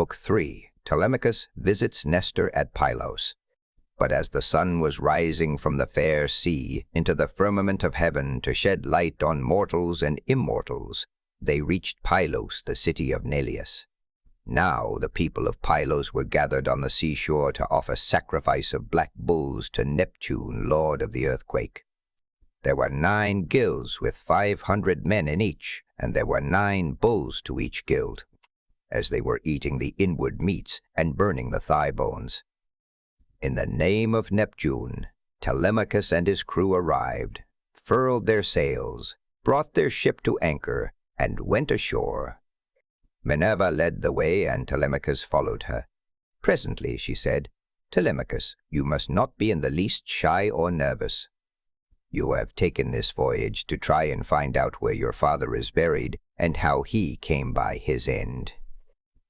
Book 3, Telemachus visits Nestor at Pylos. But as the sun was rising from the fair sea into the firmament of heaven to shed light on mortals and immortals, they reached Pylos, the city of Neleus. Now the people of Pylos were gathered on the seashore to offer sacrifice of black bulls to Neptune, lord of the earthquake. There were 9 guilds with 500 men in each, and there were 9 bulls to each guild, as they were eating the inward meats and burning the thigh bones. In the name of Neptune, Telemachus and his crew arrived, furled their sails, brought their ship to anchor, and went ashore. Minerva led the way, and Telemachus followed her. Presently she said, "Telemachus, you must not be in the least shy or nervous. You have taken this voyage to try and find out where your father is buried and how he came by his end.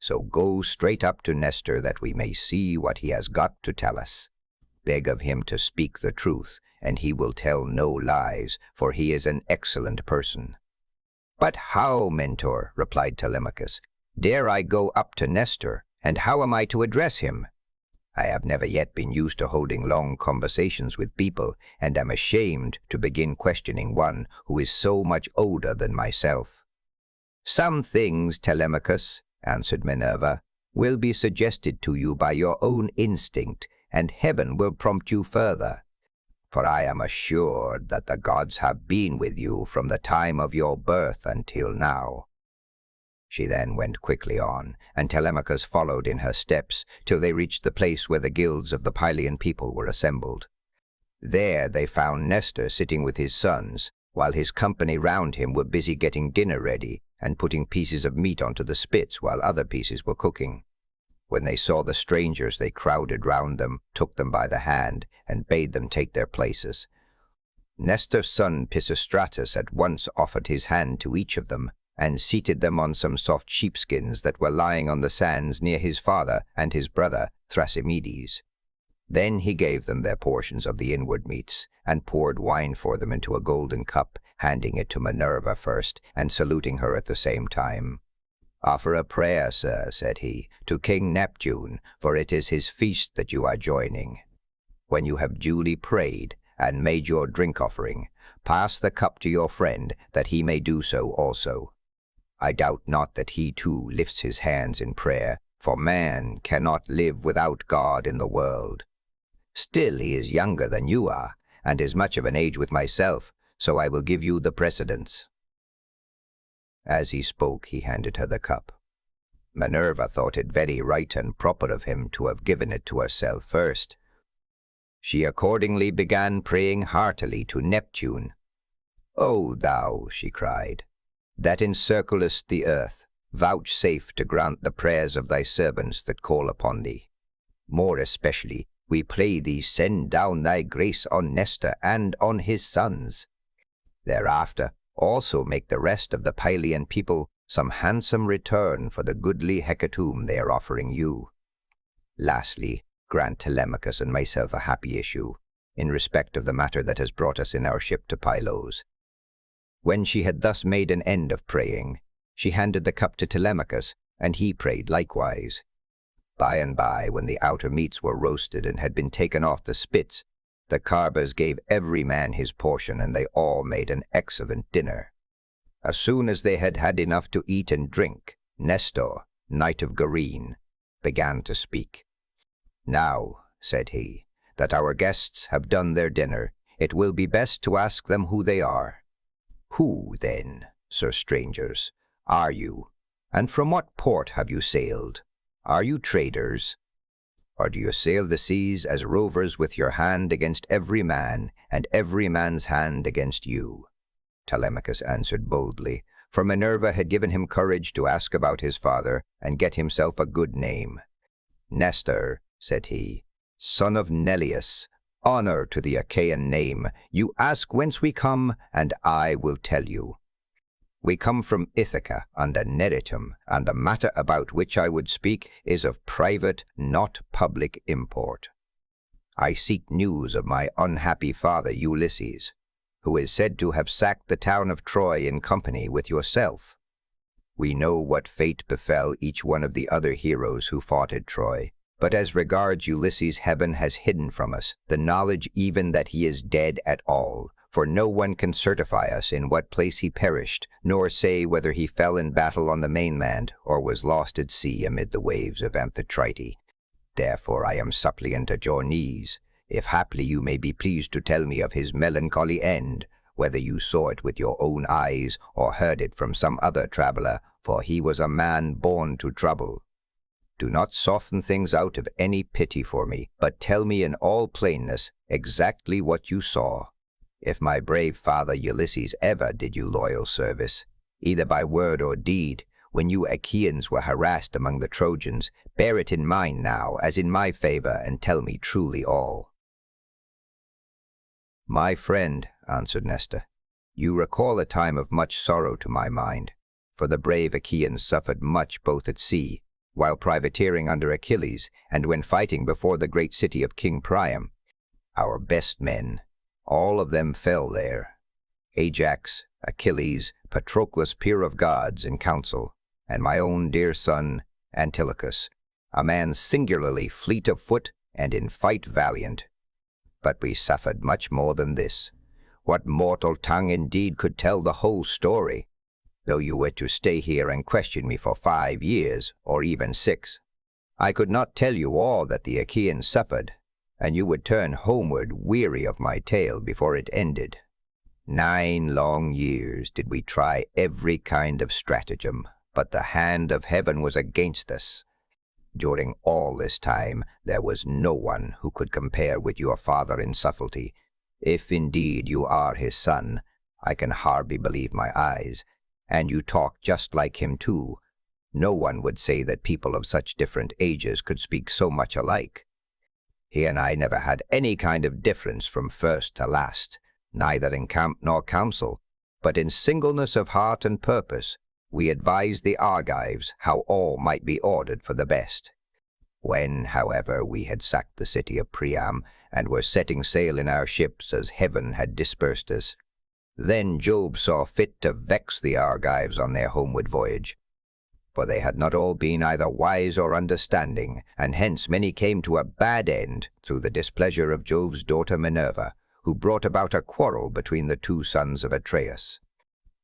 So go straight up to Nestor that we may see what he has got to tell us. Beg of him to speak the truth, and he will tell no lies, for he is an excellent person." "But how, Mentor," replied Telemachus, "dare I go up to Nestor, and how am I to address him? I have never yet been used to holding long conversations with people, and am ashamed to begin questioning one who is so much older than myself." "Some things, Telemachus," answered Minerva, "will be suggested to you by your own instinct, and heaven will prompt you further. For I am assured that the gods have been with you from the time of your birth until now." She then went quickly on, and Telemachus followed in her steps till they reached the place where the guilds of the Pylian people were assembled. There they found Nestor sitting with his sons, while his company round him were busy getting dinner ready and putting pieces of meat onto the spits while other pieces were cooking. When they saw the strangers, they crowded round them, took them by the hand, and bade them take their places. Nestor's son Pisistratus at once offered his hand to each of them, and seated them on some soft sheepskins that were lying on the sands near his father and his brother Thrasymedes. Then he gave them their portions of the inward meats, and poured wine for them into a golden cup, handing it to Minerva first, and saluting her at the same time. "Offer a prayer, sir," said he, "to King Neptune, for it is his feast that you are joining. When you have duly prayed and made your drink offering, pass the cup to your friend, that he may do so also. I doubt not that he too lifts his hands in prayer, for man cannot live without God in the world. Still he is younger than you are, and is much of an age with myself, so I will give you the precedence." As he spoke, he handed her the cup. Minerva thought it very right and proper of him to have given it to herself first. She accordingly began praying heartily to Neptune. "O thou," she cried, "that encirclest the earth, vouchsafe to grant the prayers of thy servants that call upon thee. More especially, we pray thee, send down thy grace on Nestor and on his sons. Thereafter, also make the rest of the Pylian people some handsome return for the goodly hecatomb they are offering you. Lastly, grant Telemachus and myself a happy issue, in respect of the matter that has brought us in our ship to Pylos." When she had thus made an end of praying, she handed the cup to Telemachus, and he prayed likewise. By and by, when the outer meats were roasted and had been taken off the spits, the carvers gave every man his portion, and they all made an excellent dinner. As soon as they had had enough to eat and drink, Nestor, knight of Gerene, began to speak. "Now," said he, "that our guests have done their dinner, it will be best to ask them who they are. Who, then, sir strangers, are you, and from what port have you sailed? Are you traders? Or do you sail the seas as rovers with your hand against every man, and every man's hand against you?" Telemachus answered boldly, for Minerva had given him courage to ask about his father and get himself a good name. "Nestor," said he, "son of Neleus, honor to the Achaean name. You ask whence we come, and I will tell you. We come from Ithaca under Neritum, and the matter about which I would speak is of private, not public import. I seek news of my unhappy father Ulysses, who is said to have sacked the town of Troy in company with yourself. We know what fate befell each one of the other heroes who fought at Troy. But as regards Ulysses, heaven has hidden from us the knowledge even that he is dead at all, for no one can certify us in what place he perished, nor say whether he fell in battle on the mainland, or was lost at sea amid the waves of Amphitrite. Therefore I am suppliant at your knees, if haply you may be pleased to tell me of his melancholy end, whether you saw it with your own eyes, or heard it from some other traveller, for he was a man born to trouble. Do not soften things out of any pity for me, but tell me in all plainness exactly what you saw. If my brave father Ulysses ever did you loyal service, either by word or deed, when you Achaeans were harassed among the Trojans, bear it in mind now, as in my favor, and tell me truly all. My friend, answered Nestor, you recall a time of much sorrow to my mind, for the brave Achaeans suffered much both at sea, while privateering under Achilles, and when fighting before the great city of King Priam. Our best men, all of them fell there. Ajax, Achilles, Patroclus, peer of gods in council, and my own dear son, Antilochus, a man singularly fleet of foot and in fight valiant. But we suffered much more than this. What mortal tongue indeed could tell the whole story? Though you were to stay here and question me for 5 years, or even 6, I could not tell you all that the Achaeans suffered, and you would turn homeward weary of my tale before it ended. 9 long years did we try every kind of stratagem, but the hand of heaven was against us. During all this time there was no one who could compare with your father in subtlety. If indeed you are his son, I can hardly believe my eyes. And you talk just like him too. No one would say that people of such different ages could speak so much alike. He and I never had any kind of difference from first to last, neither in camp nor council, but in singleness of heart and purpose, we advised the Argives how all might be ordered for the best. When, however, we had sacked the city of Priam, and were setting sail in our ships as heaven had dispersed us, then Jove saw fit to vex the Argives on their homeward voyage. For they had not all been either wise or understanding, and hence many came to a bad end through the displeasure of Jove's daughter Minerva, who brought about a quarrel between the 2 sons of Atreus.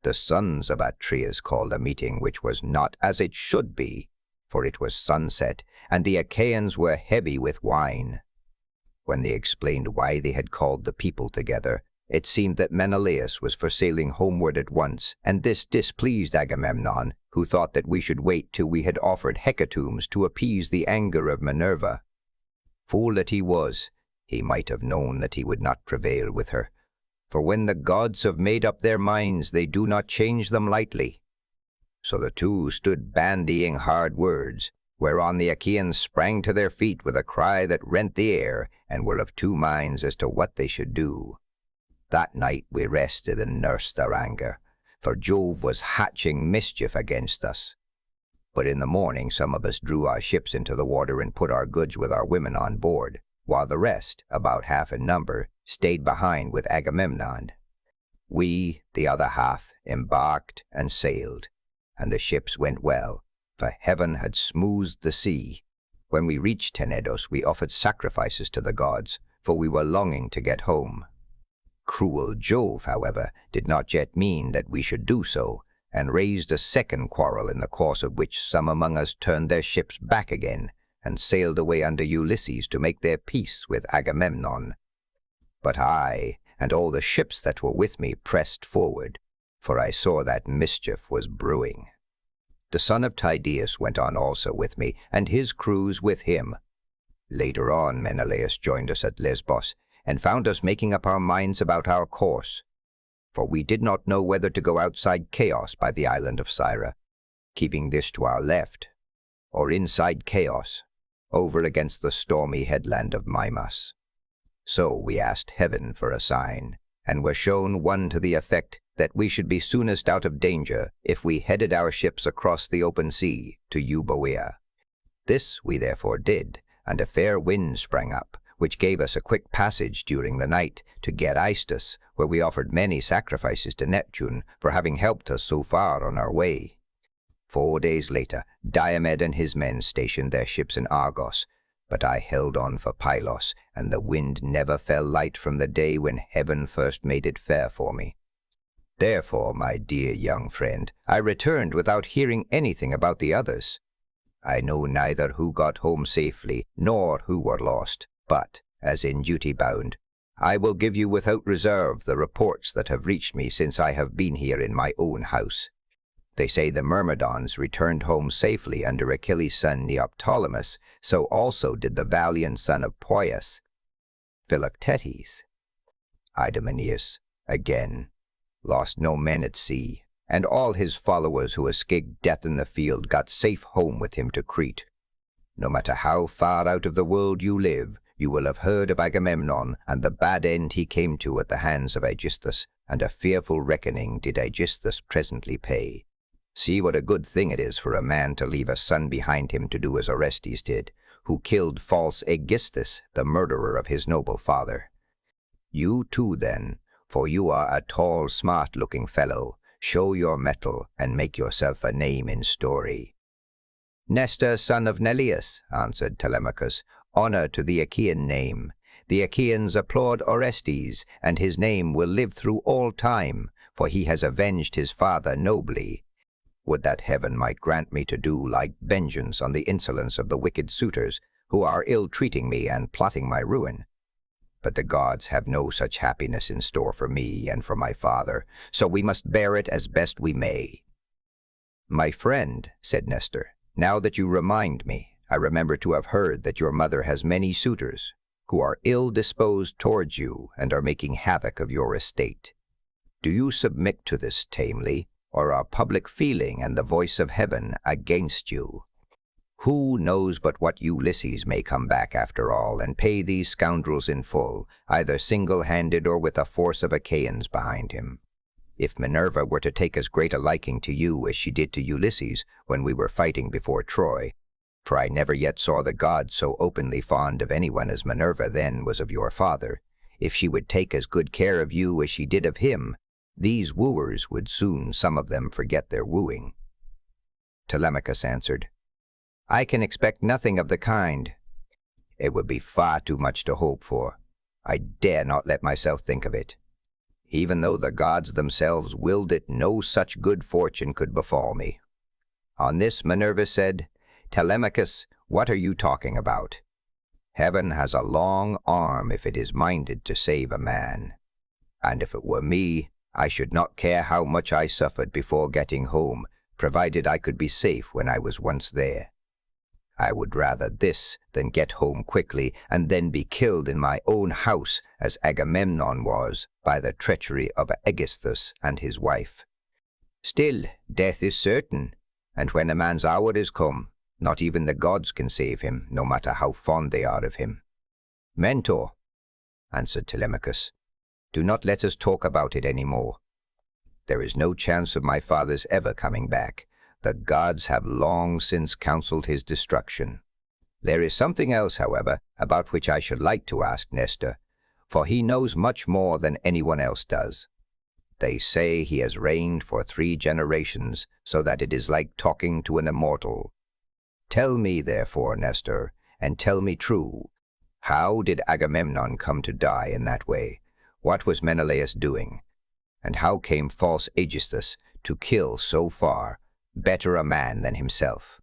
The sons of Atreus called a meeting which was not as it should be, for it was sunset, and the Achaeans were heavy with wine. When they explained why they had called the people together, it seemed that Menelaus was for sailing homeward at once, and this displeased Agamemnon, who thought that we should wait till we had offered hecatombs to appease the anger of Minerva. Fool that he was, he might have known that he would not prevail with her, for when the gods have made up their minds, they do not change them lightly. So the 2 stood bandying hard words, whereon the Achaeans sprang to their feet with a cry that rent the air, and were of 2 minds as to what they should do. That night we rested and nursed our anger, for Jove was hatching mischief against us. But in the morning some of us drew our ships into the water and put our goods with our women on board, while the rest, about half in number, stayed behind with Agamemnon. We, the other half, embarked and sailed, and the ships went well, for heaven had smoothed the sea. When we reached Tenedos, we offered sacrifices to the gods, for we were longing to get home. Cruel Jove, however, did not yet mean that we should do so, and raised a second quarrel, in the course of which some among us turned their ships back again, and sailed away under Ulysses to make their peace with Agamemnon. But I, and all the ships that were with me, pressed forward, for I saw that mischief was brewing. The son of Tydeus went on also with me, and his crews with him. Later on Menelaus joined us at Lesbos, and found us making up our minds about our course, for we did not know whether to go outside Chaos by the island of Syra, keeping this to our left, or inside Chaos, over against the stormy headland of Mimas. So we asked heaven for a sign, and were shown one to the effect that we should be soonest out of danger if we headed our ships across the open sea to Euboea. This we therefore did, and a fair wind sprang up, which gave us a quick passage during the night to Geraistus, where we offered many sacrifices to Neptune for having helped us so far on our way. 4 days later, Diomed and his men stationed their ships in Argos, but I held on for Pylos, and the wind never fell light from the day when heaven first made it fair for me. Therefore, my dear young friend, I returned without hearing anything about the others. I know neither who got home safely, nor who were lost, but, as in duty bound, I will give you without reserve the reports that have reached me since I have been here in my own house. They say the Myrmidons returned home safely under Achilles' son Neoptolemus, so also did the valiant son of Poias, Philoctetes. Idomeneus, again, lost no men at sea, and all his followers who escaped death in the field got safe home with him to Crete. No matter how far out of the world you live, you will have heard of Agamemnon and the bad end he came to at the hands of Aegisthus, and a fearful reckoning did Aegisthus presently pay. See what a good thing it is for a man to leave a son behind him to do as Orestes did, who killed false Aegisthus, the murderer of his noble father. You too, then, for you are a tall, smart-looking fellow, show your mettle and make yourself a name in story. Nestor, son of Neleus, answered Telemachus, honor to the Achaean name. The Achaeans applaud Orestes, and his name will live through all time, for he has avenged his father nobly. Would that heaven might grant me to do like vengeance on the insolence of the wicked suitors, who are ill-treating me and plotting my ruin. But the gods have no such happiness in store for me and for my father, so we must bear it as best we may. My friend, said Nestor, now that you remind me, I remember to have heard that your mother has many suitors, who are ill-disposed towards you and are making havoc of your estate. Do you submit to this tamely, or are public feeling and the voice of heaven against you? Who knows but what Ulysses may come back after all and pay these scoundrels in full, either single-handed or with a force of Achaeans behind him? If Minerva were to take as great a liking to you as she did to Ulysses when we were fighting before Troy, for I never yet saw the gods so openly fond of anyone as Minerva then was of your father, if she would take as good care of you as she did of him, these wooers would soon some of them forget their wooing. Telemachus answered, I can expect nothing of the kind. It would be far too much to hope for. I dare not let myself think of it. Even though the gods themselves willed it, no such good fortune could befall me. On this Minerva said, Telemachus, what are you talking about? Heaven has a long arm if it is minded to save a man. And if it were me, I should not care how much I suffered before getting home, provided I could be safe when I was once there. I would rather this than get home quickly and then be killed in my own house, as Agamemnon was, by the treachery of Aegisthus and his wife. Still, death is certain, and when a man's hour is come, not even the gods can save him, no matter how fond they are of him. Mentor, answered Telemachus, do not let us talk about it any more. There is no chance of my father's ever coming back. The gods have long since counseled his destruction. There is something else, however, about which I should like to ask Nestor, for he knows much more than anyone else does. They say he has reigned for 3 generations, so that it is like talking to an immortal. Tell me, therefore, Nestor, and tell me true, how did Agamemnon come to die in that way? What was Menelaus doing? And how came false Aegisthus to kill so far better a man than himself?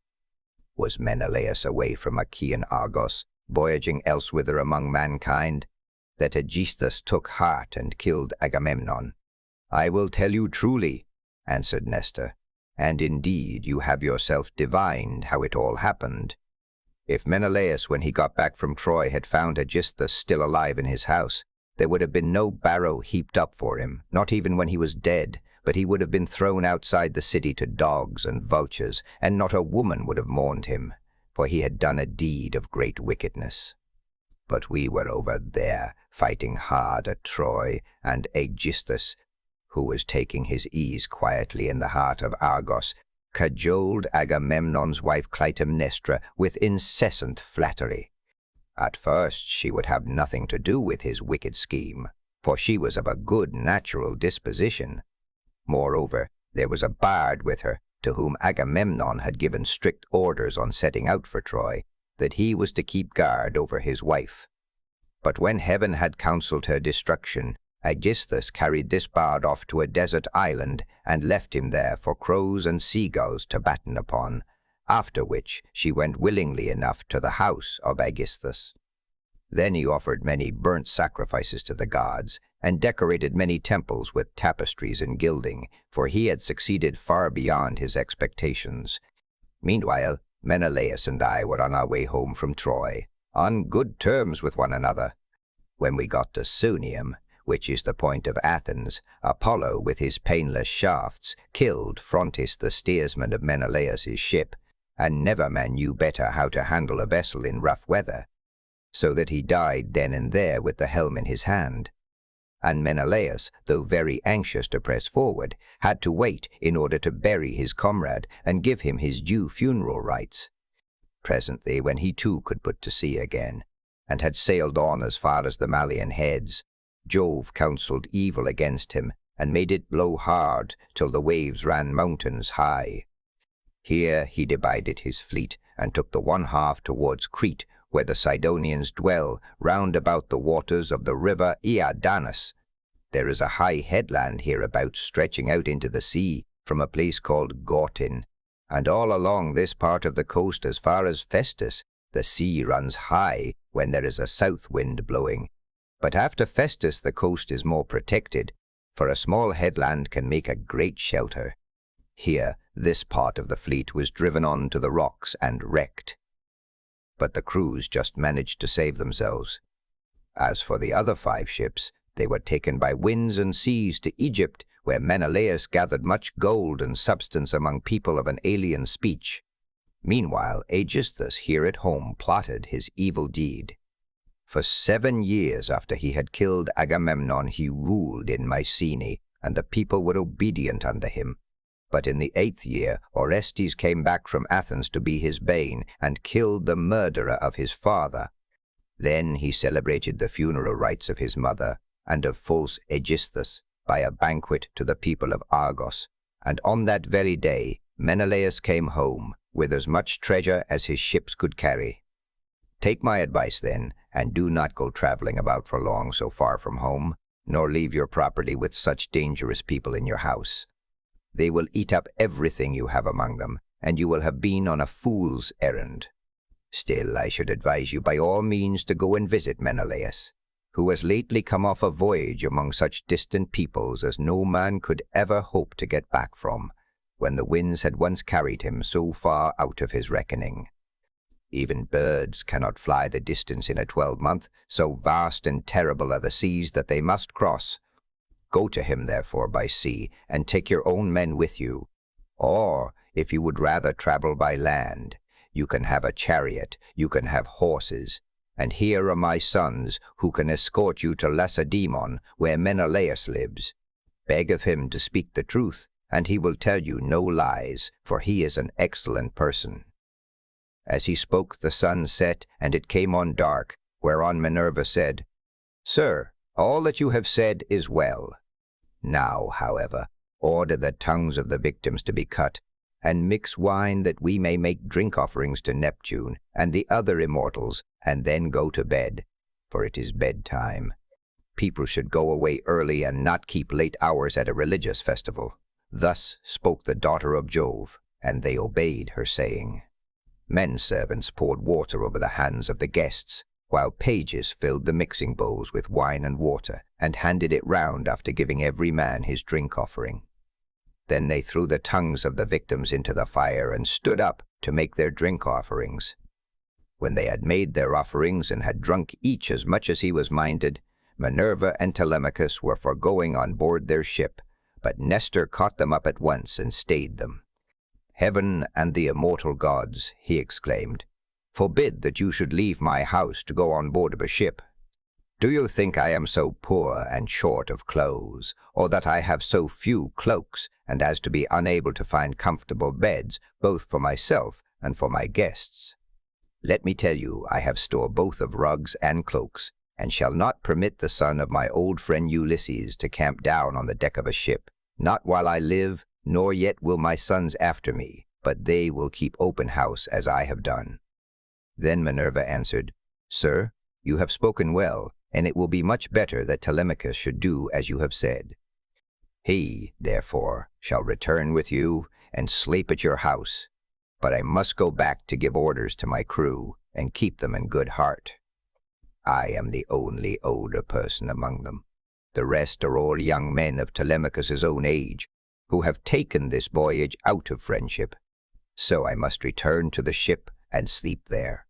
Was Menelaus away from Achaean Argos, voyaging elsewhither among mankind, that Aegisthus took heart and killed Agamemnon? I will tell you truly, answered Nestor, and indeed you have yourself divined how it all happened. If Menelaus, when he got back from Troy, had found Aegisthus still alive in his house, there would have been no barrow heaped up for him, not even when he was dead, but he would have been thrown outside the city to dogs and vultures, and not a woman would have mourned him, for he had done a deed of great wickedness. But we were over there, fighting hard at Troy, and Aegisthus, who was taking his ease quietly in the heart of Argos, cajoled Agamemnon's wife Clytemnestra with incessant flattery. At first she would have nothing to do with his wicked scheme, for she was of a good natural disposition. Moreover, there was a bard with her, to whom Agamemnon had given strict orders on setting out for Troy, that he was to keep guard over his wife. But when heaven had counseled her destruction, Aegisthus carried this bard off to a desert island and left him there for crows and seagulls to batten upon, after which she went willingly enough to the house of Aegisthus. Then he offered many burnt sacrifices to the gods, and decorated many temples with tapestries and gilding, for he had succeeded far beyond his expectations. Meanwhile, Menelaus and I were on our way home from Troy, on good terms with one another. When we got to Sunium, which is the point of Athens, Apollo, with his painless shafts, killed Phrontis the steersman of Menelaus's ship, and never man knew better how to handle a vessel in rough weather, so that he died then and there with the helm in his hand. And Menelaus, though very anxious to press forward, had to wait in order to bury his comrade and give him his due funeral rites. Presently, when he too could put to sea again, and had sailed on as far as the Malian heads, Jove counselled evil against him, and made it blow hard till the waves ran mountains high. Here he divided his fleet, and took the one half towards Crete, where the Sidonians dwell, round about the waters of the river Iardanus. There is a high headland hereabouts stretching out into the sea, from a place called Gortin, and all along this part of the coast as far as Festus, the sea runs high when there is a south wind blowing. But after Festus the coast is more protected, for a small headland can make a great shelter. Here this part of the fleet was driven on to the rocks and wrecked. But the crews just managed to save themselves. As for the other 5 ships, they were taken by winds and seas to Egypt, where Menelaus gathered much gold and substance among people of an alien speech. Meanwhile, Aegisthus here at home plotted his evil deed. For 7 years after he had killed Agamemnon, he ruled in Mycenae, and the people were obedient unto him. But in the 8th year, Orestes came back from Athens to be his bane, and killed the murderer of his father. Then he celebrated the funeral rites of his mother, and of false Aegisthus, by a banquet to the people of Argos. And on that very day, Menelaus came home, with as much treasure as his ships could carry. Take my advice, then, and do not go traveling about for long so far from home, nor leave your property with such dangerous people in your house. They will eat up everything you have among them, and you will have been on a fool's errand. Still, I should advise you by all means to go and visit Menelaus, who has lately come off a voyage among such distant peoples as no man could ever hope to get back from, when the winds had once carried him so far out of his reckoning. Even birds cannot fly the distance in a 12-month, so vast and terrible are the seas that they must cross. Go to him, therefore, by sea, and take your own men with you. Or, if you would rather travel by land, you can have a chariot, you can have horses, and here are my sons, who can escort you to Lacedaemon, where Menelaus lives. Beg of him to speak the truth, and he will tell you no lies, for he is an excellent person. As he spoke, the sun set, and it came on dark, whereon Minerva said, Sir, all that you have said is well. Now, however, order the tongues of the victims to be cut, and mix wine that we may make drink offerings to Neptune and the other immortals, and then go to bed, for it is bedtime. People should go away early and not keep late hours at a religious festival. Thus spoke the daughter of Jove, and they obeyed her saying. Men servants poured water over the hands of the guests, while pages filled the mixing bowls with wine and water, and handed it round after giving every man his drink offering. Then they threw the tongues of the victims into the fire, and stood up to make their drink offerings. When they had made their offerings, and had drunk each as much as he was minded, Minerva and Telemachus were for going on board their ship, but Nestor caught them up at once and stayed them. Heaven and the immortal gods, he exclaimed, forbid that you should leave my house to go on board of a ship. Do you think I am so poor and short of clothes, or that I have so few cloaks, and as to be unable to find comfortable beds, both for myself and for my guests? Let me tell you, I have store both of rugs and cloaks, and shall not permit the son of my old friend Ulysses to camp down on the deck of a ship, not while I live, nor yet will my sons after me, but they will keep open house as I have done." Then Minerva answered, "Sir, you have spoken well, and it will be much better that Telemachus should do as you have said. He, therefore, shall return with you and sleep at your house, but I must go back to give orders to my crew and keep them in good heart. I am the only older person among them. The rest are all young men of Telemachus's own age, who have taken this voyage out of friendship. So I must return to the ship and sleep there.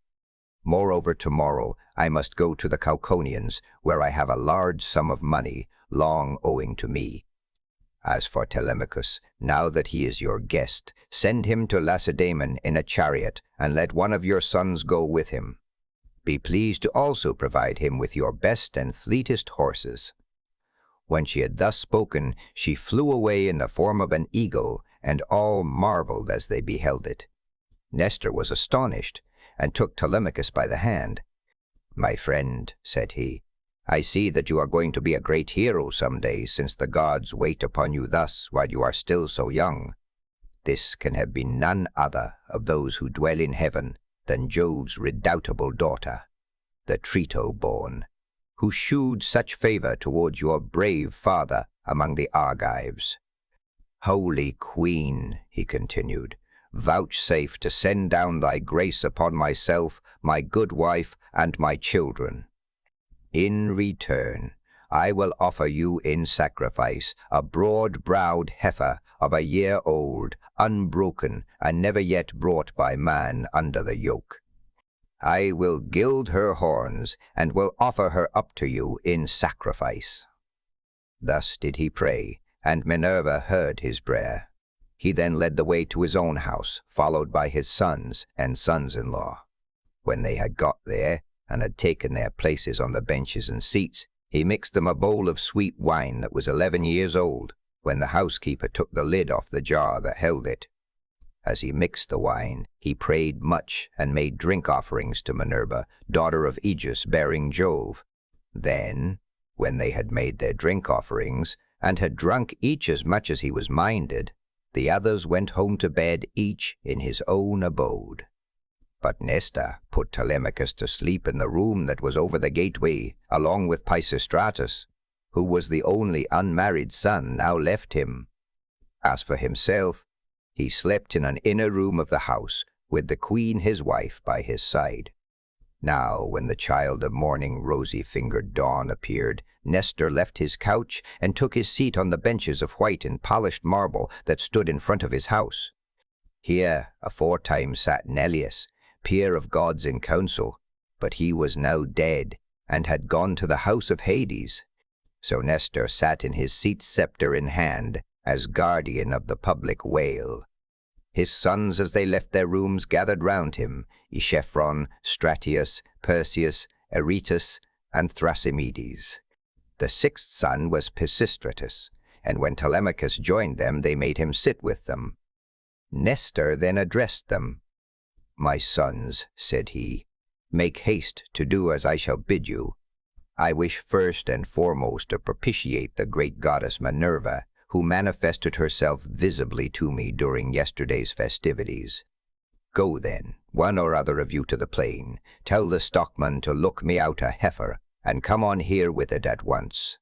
Moreover, tomorrow I must go to the Cauconians, where I have a large sum of money long owing to me. As for Telemachus, now that he is your guest, send him to Lacedaemon in a chariot, and let one of your sons go with him. Be pleased to also provide him with your best and fleetest horses." When she had thus spoken, she flew away in the form of an eagle, and all marveled as they beheld it. Nestor was astonished, and took Telemachus by the hand. "My friend," said he, "I see that you are going to be a great hero some day, since the gods wait upon you thus while you are still so young. This can have been none other of those who dwell in heaven than Jove's redoubtable daughter, the Trito-born, who shewed such favor towards your brave father among the Argives. Holy Queen," he continued, "vouchsafe to send down thy grace upon myself, my good wife, and my children. In return, I will offer you in sacrifice a broad-browed heifer of a year old, unbroken, and never yet brought by man under the yoke. I will gild her horns, and will offer her up to you in sacrifice." Thus did he pray, and Minerva heard his prayer. He then led the way to his own house, followed by his sons and sons-in-law. When they had got there, and had taken their places on the benches and seats, he mixed them a bowl of sweet wine that was 11 years old, when the housekeeper took the lid off the jar that held it. As he mixed the wine, he prayed much, and made drink offerings to Minerva, daughter of Aegis, bearing Jove. Then, when they had made their drink offerings, and had drunk each as much as he was minded, the others went home to bed, each in his own abode. But Nestor put Telemachus to sleep in the room that was over the gateway, along with Pisistratus, who was the only unmarried son now left him. As for himself, he slept in an inner room of the house, with the queen his wife by his side. Now, when the child of morning rosy-fingered dawn appeared, Nestor left his couch and took his seat on the benches of white and polished marble that stood in front of his house. Here aforetime sat Neleus, peer of gods in council, but he was now dead, and had gone to the house of Hades. So Nestor sat in his seat, scepter in hand, as guardian of the public weal. His sons, as they left their rooms, gathered round him, Echephron, Stratius, Perseus, Aretus, and Thrasymedes. The sixth son was Pisistratus, and when Telemachus joined them, they made him sit with them. Nestor then addressed them. "My sons," said he, "make haste to do as I shall bid you. I wish first and foremost to propitiate the great goddess Minerva, who manifested herself visibly to me during yesterday's festivities. Go then, one or other of you, to the plain. Tell the stockman to look me out a heifer, and come on here with it at once.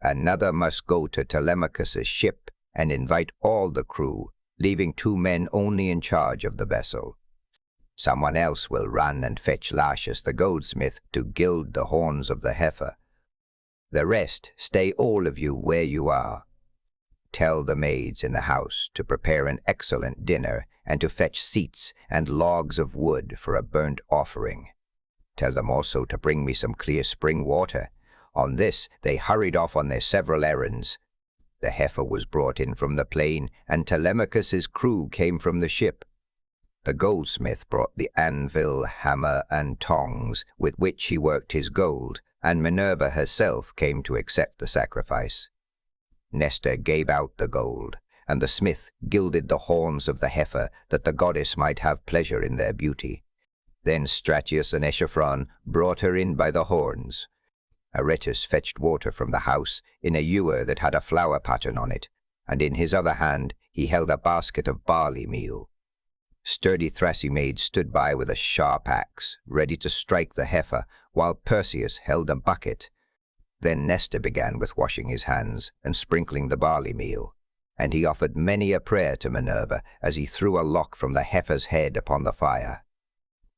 Another must go to Telemachus's ship and invite all the crew, leaving 2 men only in charge of the vessel. Someone else will run and fetch Laches the goldsmith to gild the horns of the heifer. The rest stay all of you where you are. Tell the maids in the house to prepare an excellent dinner, and to fetch seats and logs of wood for a burnt offering. Tell them also to bring me some clear spring water. On this they hurried off on their several errands. The heifer was brought in from the plain, and Telemachus's crew came from the ship. The goldsmith brought the anvil, hammer, and tongs with which he worked his gold, and Minerva herself came to accept the sacrifice. Nestor gave out the gold, and the smith gilded the horns of the heifer, that the goddess might have pleasure in their beauty. Then Stratius and Echephron brought her in by the horns. Aretus fetched water from the house in a ewer that had a flower pattern on it, and in his other hand he held a basket of barley meal. Sturdy Thrasymaid stood by with a sharp axe, ready to strike the heifer, while Perseus held a bucket. Then Nestor began with washing his hands and sprinkling the barley meal, and he offered many a prayer to Minerva as he threw a lock from the heifer's head upon the fire.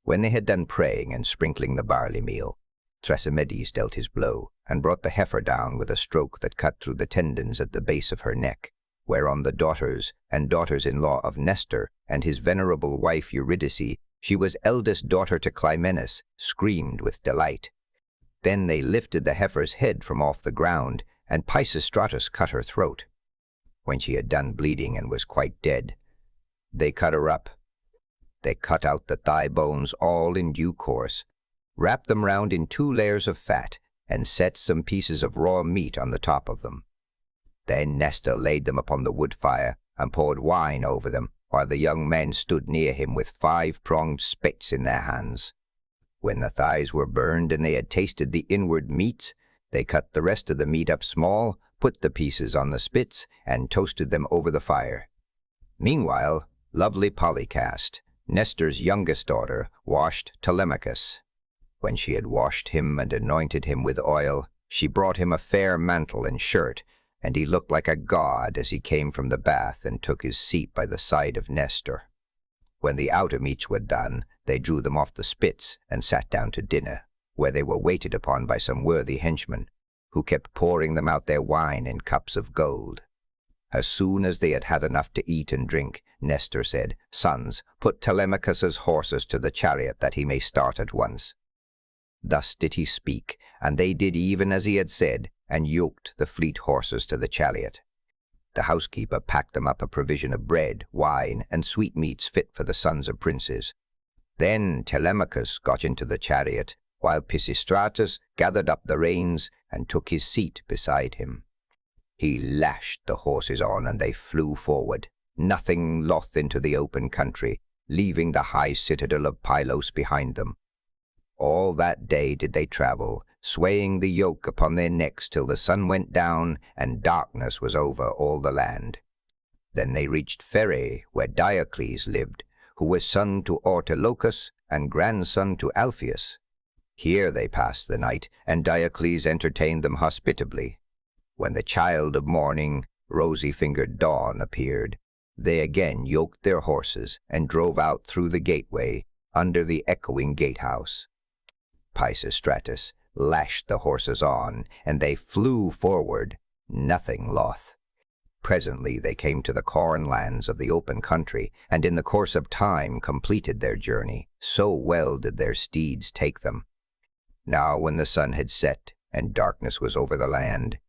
When they had done praying and sprinkling the barley meal, Thrasymedes dealt his blow, and brought the heifer down with a stroke that cut through the tendons at the base of her neck, whereon the daughters and daughters-in-law of Nestor and his venerable wife Eurydice, she was eldest daughter to Clymenus, screamed with delight. Then they lifted the heifer's head from off the ground, and Pisistratus cut her throat. When she had done bleeding and was quite dead, they cut her up. They cut out the thigh bones all in due course, wrapped them round in 2 layers of fat, and set some pieces of raw meat on the top of them. Then Nestor laid them upon the wood fire and poured wine over them, while the young men stood near him with 5-pronged spits in their hands. When the thighs were burned and they had tasted the inward meats, they cut the rest of the meat up small, put the pieces on the spits, and toasted them over the fire. Meanwhile, lovely Polycast, Nestor's youngest daughter, washed Telemachus. When she had washed him and anointed him with oil, she brought him a fair mantle and shirt, and he looked like a god as he came from the bath and took his seat by the side of Nestor. When the outer meats were done, they drew them off the spits and sat down to dinner, where they were waited upon by some worthy henchmen, who kept pouring them out their wine in cups of gold. As soon as they had had enough to eat and drink, Nestor said, "Sons, put Telemachus's horses to the chariot that he may start at once." Thus did he speak, and they did even as he had said, and yoked the fleet horses to the chariot. The housekeeper packed them up a provision of bread, wine, and sweetmeats fit for the sons of princes. Then Telemachus got into the chariot, while Pisistratus gathered up the reins and took his seat beside him. He lashed the horses on, and they flew forward, nothing loth into the open country, leaving the high citadel of Pylos behind them. All that day did they travel, swaying the yoke upon their necks till the sun went down and darkness was over all the land. Then they reached Phere, where Diocles lived, who was son to Ortilochus and grandson to Alpheus. Here they passed the night, and Diocles entertained them hospitably. When the child of morning, rosy-fingered Dawn, appeared, they again yoked their horses and drove out through the gateway under the echoing gatehouse. Pisistratus lashed the horses on, and they flew forward, nothing loth. Presently they came to the corn lands of the open country, and in the course of time completed their journey. So well did their steeds take them. Now when the sun had set, and darkness was over the land.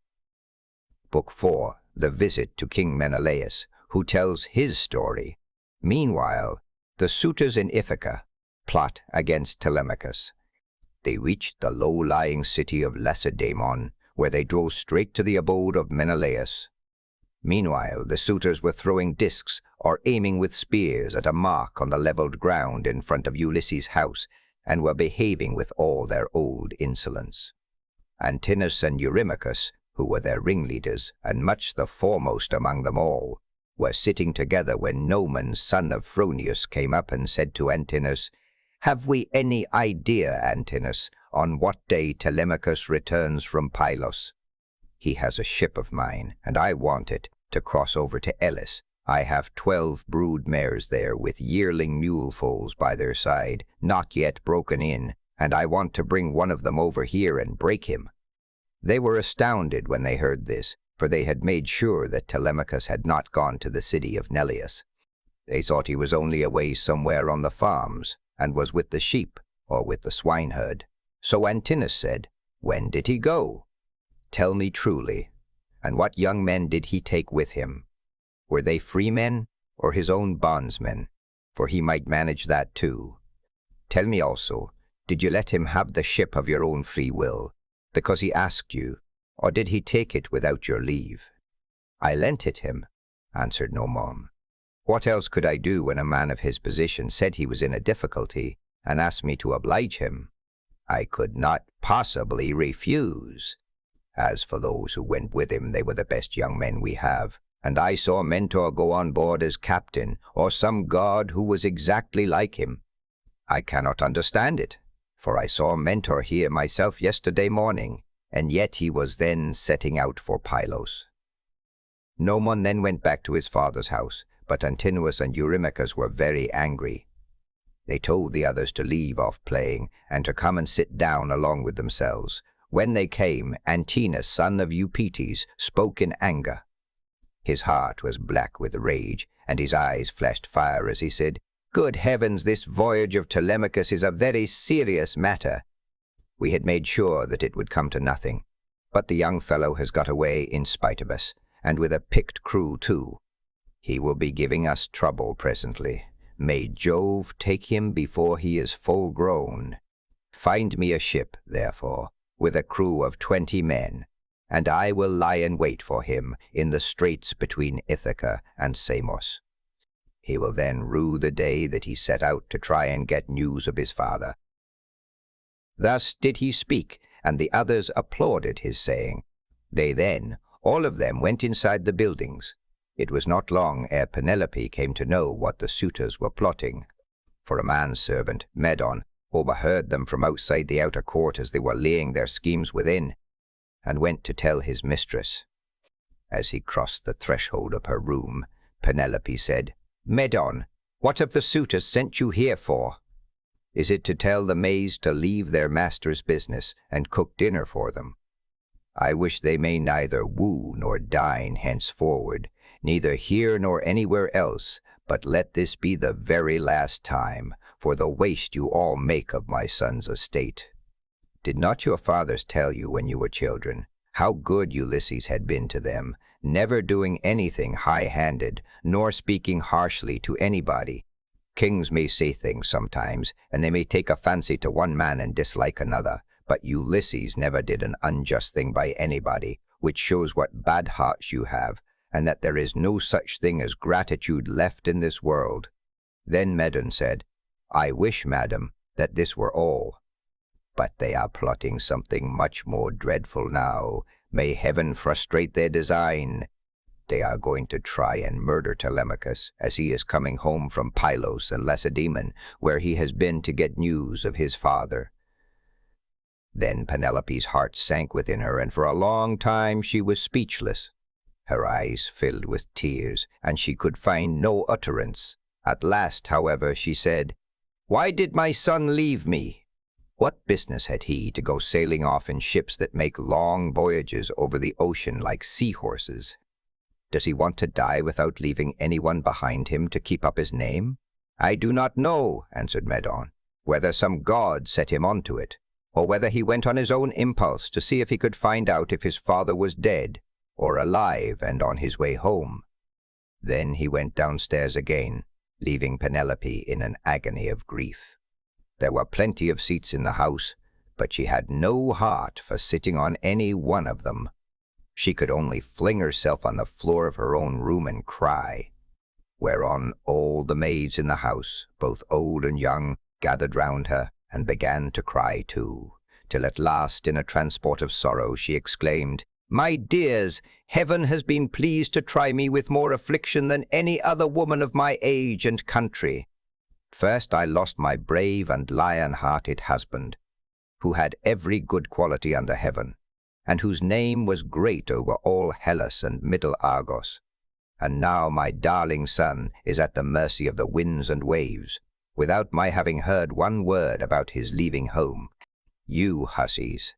Book 4, The Visit to King Menelaus, who tells his story. Meanwhile, the suitors in Ithaca plot against Telemachus. They reached the low-lying city of Lacedaemon, where they drove straight to the abode of Menelaus. Meanwhile, the suitors were throwing discs or aiming with spears at a mark on the leveled ground in front of Ulysses' house, and were behaving with all their old insolence. Antinous and Eurymachus, who were their ringleaders, and much the foremost among them all, were sitting together when Noman, son of Phronius, came up and said to Antinous, "Have we any idea, Antinous, on what day Telemachus returns from Pylos? He has a ship of mine, and I want it, to cross over to Elis. I have 12 brood mares there, with yearling mule foals by their side, not yet broken in, and I want to bring one of them over here and break him." They were astounded when they heard this, for they had made sure that Telemachus had not gone to the city of Neleus. They thought he was only away somewhere on the farms, and was with the sheep, or with the swineherd. So Antinous said, "When did he go? Tell me truly, and what young men did he take with him? Were they freemen, or his own bondsmen? For he might manage that too. Tell me also, did you let him have the ship of your own free will, because he asked you, or did he take it without your leave?" "I lent it him," answered Noman. "What else could I do when a man of his position said he was in a difficulty and asked me to oblige him? I could not possibly refuse. As for those who went with him, they were the best young men we have, and I saw Mentor go on board as captain, or some god who was exactly like him. I cannot understand it, for I saw Mentor here myself yesterday morning, and yet he was then setting out for Pylos." Nomon then went back to his father's house, but Antinous and Eurymachus were very angry. They told the others to leave off playing, and to come and sit down along with themselves. When they came, Antinous, son of Eupetes, spoke in anger. His heart was black with rage, and his eyes flashed fire as he said, "Good heavens, this voyage of Telemachus is a very serious matter. We had made sure that it would come to nothing, but the young fellow has got away in spite of us, and with a picked crew too. He will be giving us trouble presently. May Jove take him before he is full grown. Find me a ship, therefore, with a crew of 20 men, and I will lie in wait for him in the straits between Ithaca and Samos. He will then rue the day that he set out to try and get news of his father." Thus did he speak, and the others applauded his saying. They then, all of them, went inside the buildings. It was not long ere Penelope came to know what the suitors were plotting, for a manservant, Medon, overheard them from outside the outer court as they were laying their schemes within, and went to tell his mistress. As he crossed the threshold of her room, Penelope said, "Medon, what have the suitors sent you here for? Is it to tell the maids to leave their master's business and cook dinner for them? I wish they may neither woo nor dine henceforward, neither here nor anywhere else, but let this be the very last time, for the waste you all make of my son's estate. Did not your fathers tell you when you were children how good Ulysses had been to them, never doing anything high-handed, nor speaking harshly to anybody? Kings may say things sometimes, and they may take a fancy to one man and dislike another, but Ulysses never did an unjust thing by anybody, which shows what bad hearts you have, and that there is no such thing as gratitude left in this world." Then Medon said, "I wish, madam, that this were all. But they are plotting something much more dreadful now. May heaven frustrate their design. They are going to try and murder Telemachus, as he is coming home from Pylos and Lacedaemon, where he has been to get news of his father." Then Penelope's heart sank within her, and for a long time she was speechless. Her eyes filled with tears, and she could find no utterance. At last, however, she said, "Why did my son leave me? What business had he to go sailing off in ships that make long voyages over the ocean like seahorses? Does he want to die without leaving anyone behind him to keep up his name?" "I do not know," answered Medon, "whether some god set him onto it, or whether he went on his own impulse to see if he could find out if his father was dead, or alive and on his way home." Then he went downstairs again, leaving Penelope in an agony of grief. There were plenty of seats in the house, but she had no heart for sitting on any one of them. She could only fling herself on the floor of her own room and cry, whereon all the maids in the house, both old and young, gathered round her and began to cry too, till at last, in a transport of sorrow, she exclaimed, "My dears, heaven has been pleased to try me with more affliction than any other woman of my age and country. First I lost my brave and lion-hearted husband, who had every good quality under heaven, and whose name was great over all Hellas and middle Argos. And now my darling son is at the mercy of the winds and waves, without my having heard one word about his leaving home. You hussies,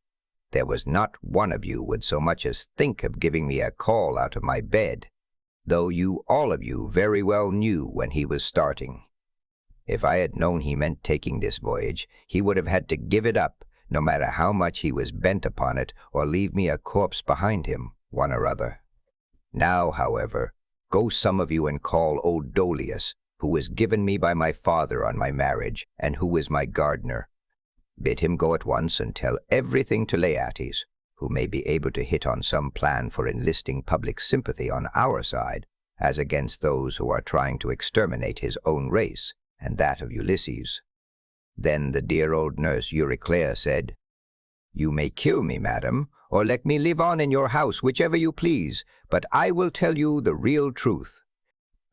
there was not one of you would so much as think of giving me a call out of my bed, though you all of you very well knew when he was starting. If I had known he meant taking this voyage, he would have had to give it up, no matter how much he was bent upon it, or leave me a corpse behind him, one or other. Now, however, go some of you and call old Dolius, who was given me by my father on my marriage, and who is my gardener. Bid him go at once and tell everything to Laertes, who may be able to hit on some plan for enlisting public sympathy on our side, as against those who are trying to exterminate his own race, and that of Ulysses." Then the dear old nurse Euryclea said, "You may kill me, madam, or let me live on in your house, whichever you please, but I will tell you the real truth.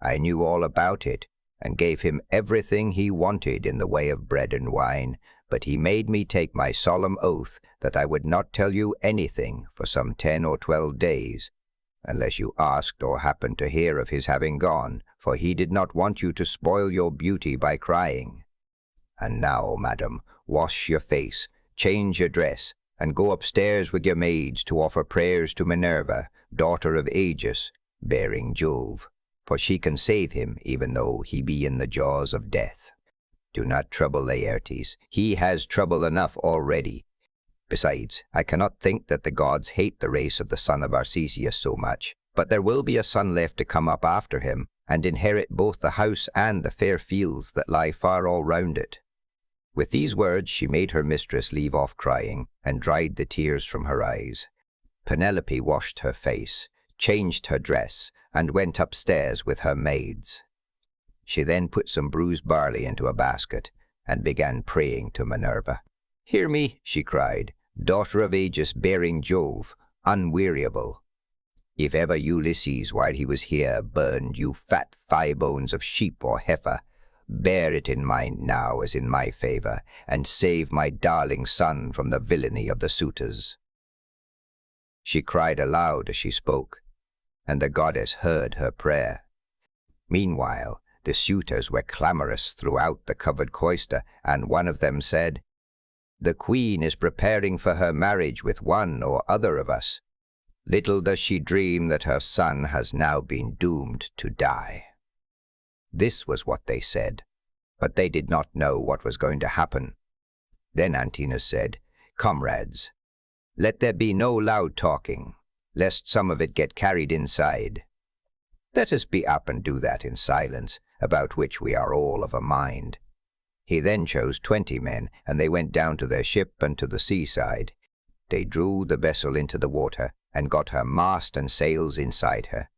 I knew all about it, and gave him everything he wanted in the way of bread and wine, but he made me take my solemn oath that I would not tell you anything for some 10 or 12 days, unless you asked or happened to hear of his having gone, for he did not want you to spoil your beauty by crying. And now, madam, wash your face, change your dress, and go upstairs with your maids to offer prayers to Minerva, daughter of Aegis, bearing Jove, for she can save him even though he be in the jaws of death. Do not trouble Laertes, he has trouble enough already. Besides, I cannot think that the gods hate the race of the son of Arcesius so much, but there will be a son left to come up after him, and inherit both the house and the fair fields that lie far all round it. With these words she made her mistress leave off crying, and dried the tears from her eyes. Penelope washed her face, changed her dress, and went upstairs with her maids. She then put some bruised barley into a basket, and began praying to Minerva. "Hear me," she cried, "daughter of Aegis bearing Jove, unweariable. If ever Ulysses, while he was here, burned you fat thigh bones of sheep or heifer, bear it in mind now as in my favor, and save my darling son from the villainy of the suitors." She cried aloud as she spoke, and the goddess heard her prayer. Meanwhile, the suitors were clamorous throughout the covered cloister, and one of them said, "The queen is preparing for her marriage with one or other of us. Little does she dream that her son has now been doomed to die." This was what they said, but they did not know what was going to happen. Then Antinous said, "Comrades, let there be no loud talking, lest some of it get carried inside. Let us be up and do that in silence, about which we are all of a mind." He then chose 20 men, and they went down to their ship and to the seaside. They drew the vessel into the water, and got her mast and sails inside her.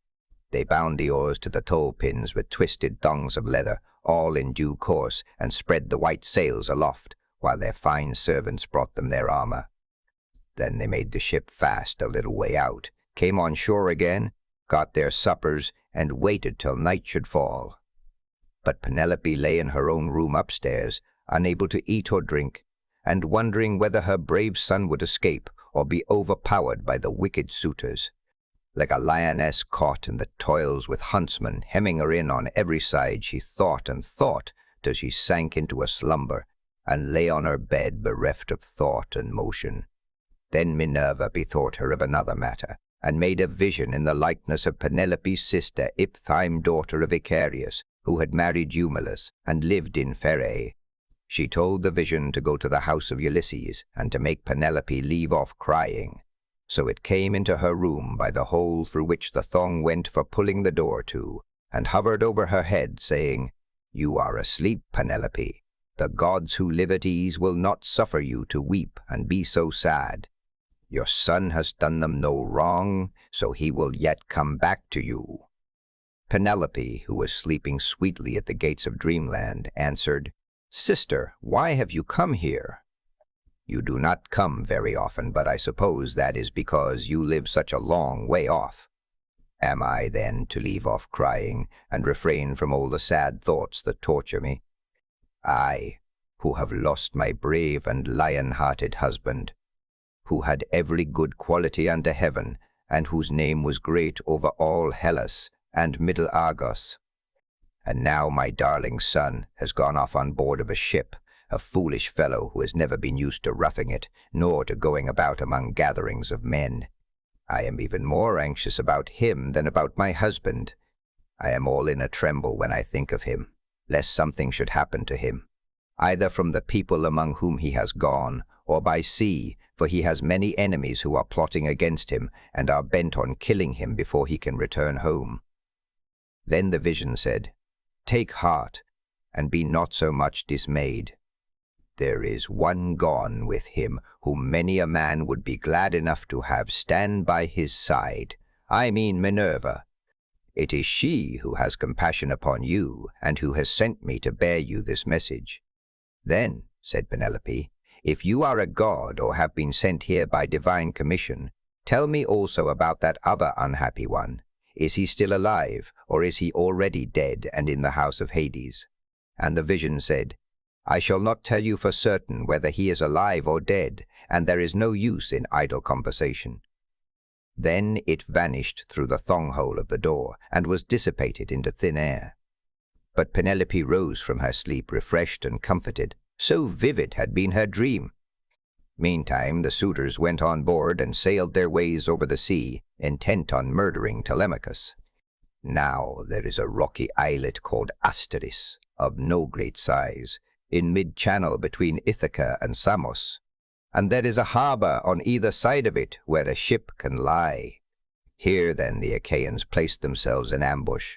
They bound the oars to the thole-pins with twisted thongs of leather, all in due course, and spread the white sails aloft, while their fine servants brought them their armor. Then they made the ship fast a little way out, came on shore again, got their suppers, and waited till night should fall. But Penelope lay in her own room upstairs, unable to eat or drink, and wondering whether her brave son would escape or be overpowered by the wicked suitors. Like a lioness caught in the toils with huntsmen hemming her in on every side, she thought and thought till she sank into a slumber, and lay on her bed bereft of thought and motion. Then Minerva bethought her of another matter, and made a vision in the likeness of Penelope's sister Iphthyme, daughter of Icarius, who had married Eumelus, and lived in Pherae. She told the vision to go to the house of Ulysses, and to make Penelope leave off crying. So it came into her room by the hole through which the thong went for pulling the door to, and hovered over her head, saying, "You are asleep, Penelope. The gods who live at ease will not suffer you to weep and be so sad. Your son has done them no wrong, so he will yet come back to you." Penelope, who was sleeping sweetly at the gates of dreamland, answered, "Sister, why have you come here?" "You do not come very often, but I suppose that is because you live such a long way off. Am I, then, to leave off crying, and refrain from all the sad thoughts that torture me? I, who have lost my brave and lion-hearted husband, who had every good quality under heaven, and whose name was great over all Hellas and middle Argos. And now my darling son has gone off on board of a ship, a foolish fellow who has never been used to roughing it, nor to going about among gatherings of men. I am even more anxious about him than about my husband. I am all in a tremble when I think of him, lest something should happen to him, either from the people among whom he has gone, or by sea, for he has many enemies who are plotting against him, and are bent on killing him before he can return home." Then the vision said, "Take heart, and be not so much dismayed. There is one gone with him whom many a man would be glad enough to have stand by his side. I mean Minerva. It is she who has compassion upon you, and who has sent me to bear you this message." "Then," said Penelope, If you are a god or have been sent here by divine commission, tell me also about that other unhappy one. Is he still alive, or is he already dead and in the house of Hades?" And the vision said, "I shall not tell you for certain whether he is alive or dead, and there is no use in idle conversation." Then it vanished through the thong-hole of the door, and was dissipated into thin air. But Penelope rose from her sleep refreshed and comforted, so vivid had been her dream. Meantime the suitors went on board and sailed their ways over the sea, intent on murdering Telemachus. Now there is a rocky islet called Asteris, of no great size, in mid-channel between Ithaca and Samos, and there is a harbour on either side of it where a ship can lie. Here then the Achaeans placed themselves in ambush,